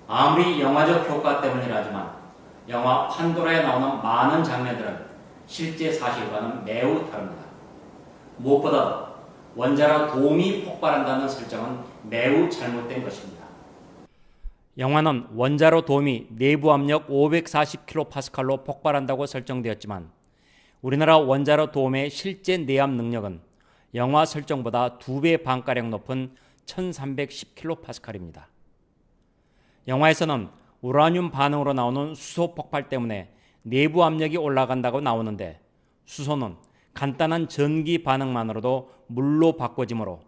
아무리 영화적 효과 때문이라지만 영화 판도라에 나오는 많은 장면들은 실제 사실과는 매우 다릅니다. 무엇보다도 원자로 돔이 폭발한다는 설정은 매우 잘못된 것입니다. 영화는 원자로 돔이 내부 압력 540kPa로 폭발한다고 설정되었지만 우리나라 원자로 돔의 실제 내압 능력은 영화 설정보다 2배 반가량 높은 1310kPa입니다. 영화에서는 우라늄 반응으로 나오는 수소 폭발 때문에 내부 압력이 올라간다고 나오는데 수소는 간단한 전기 반응만으로도 물로 바꿔지므로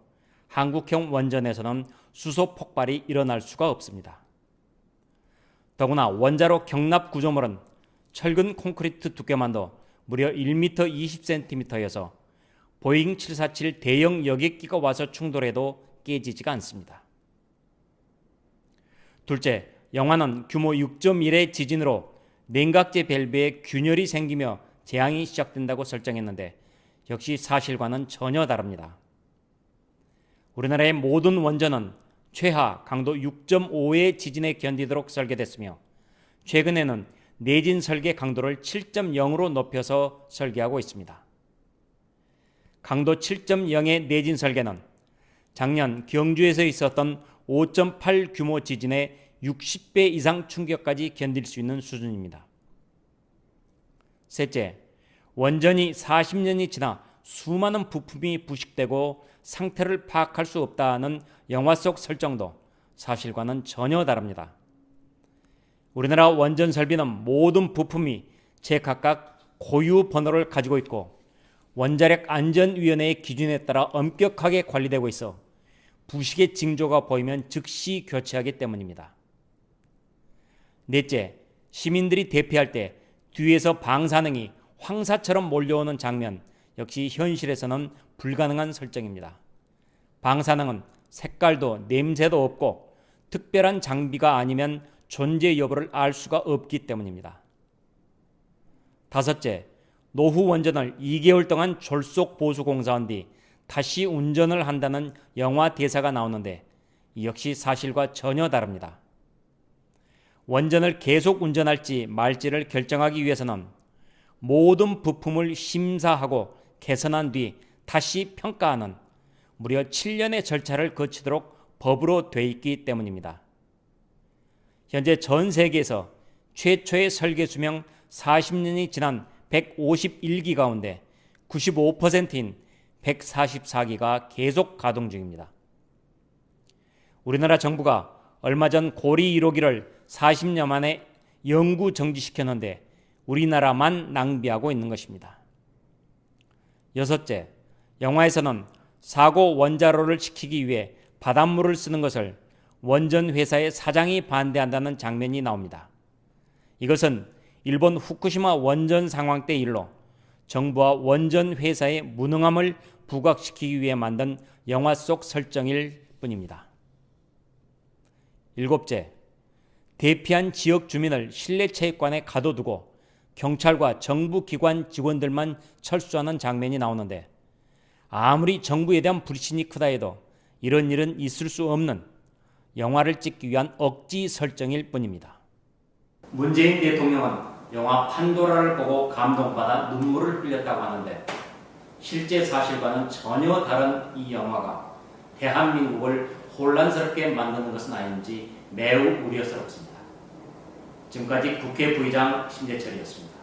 한국형 원전에서는 수소 폭발이 일어날 수가 없습니다. 더구나 원자로 경납 구조물은 철근 콘크리트 두께만도 무려 1m 20cm여서 보잉 747 대형 여객기가 와서 충돌해도 깨지지가 않습니다. 둘째, 영화는 규모 6.1의 지진으로 냉각제 밸브에 균열이 생기며 재앙이 시작된다고 설정했는데 역시 사실과는 전혀 다릅니다. 우리나라의 모든 원전은 최하 강도 6.5의 지진에 견디도록 설계됐으며 최근에는 내진 설계 강도를 7.0으로 높여서 설계하고 있습니다. 강도 7.0의 내진 설계는 작년 경주에서 있었던 5.8 규모 지진의 60배 이상 충격까지 견딜 수 있는 수준입니다. 셋째, 원전이 40년이 지나 수많은 부품이 부식되고 상태를 파악할 수 없다는 영화 속 설정도 사실과는 전혀 다릅니다. 우리나라 원전 설비는 모든 부품이 제각각 고유 번호를 가지고 있고 원자력 안전위원회의 기준에 따라 엄격하게 관리되고 있어 부식의 징조가 보이면 즉시 교체하기 때문입니다. 넷째, 시민들이 대피할 때 뒤에서 방사능이 황사처럼 몰려오는 장면 역시 현실에서는 불가능한 설정입니다. 방사능은 색깔도 냄새도 없고 특별한 장비가 아니면 존재 여부를 알 수가 없기 때문입니다. 다섯째, 노후 원전을 2개월 동안 졸속 보수 공사한 뒤 다시 운전을 한다는 영화 대사가 나오는데 역시 사실과 전혀 다릅니다. 원전을 계속 운전할지 말지를 결정하기 위해서는 모든 부품을 심사하고 개선한 뒤 다시 평가하는 무려 7년의 절차를 거치도록 법으로 돼 있기 때문입니다. 현재 전 세계에서 최초의 설계 수명 40년이 지난 151기 가운데 95%인 144기가 계속 가동 중입니다. 우리나라 정부가 얼마 전 고리 1호기를 40년 만에 영구 정지시켰는데 우리나라만 낭비하고 있는 것입니다. 여섯째, 영화에서는 사고 원자로를 식히기 위해 바닷물을 쓰는 것을 원전 회사의 사장이 반대한다는 장면이 나옵니다. 이것은 일본 후쿠시마 원전 상황 때 일로 정부와 원전 회사의 무능함을 부각시키기 위해 만든 영화 속 설정일 뿐입니다. 일곱째, 대피한 지역 주민을 실내체육관에 가둬두고 경찰과 정부 기관 직원들만 철수하는 장면이 나오는데 아무리 정부에 대한 불신이 크다 해도 이런 일은 있을 수 없는 영화를 찍기 위한 억지 설정일 뿐입니다. 문재인 대통령은 영화 판도라를 보고 감동받아 눈물을 흘렸다고 하는데 실제 사실과는 전혀 다른 이 영화가 대한민국을 혼란스럽게 만드는 것은 아닌지 매우 우려스럽습니다. 지금까지 국회 부의장 신재철이었습니다.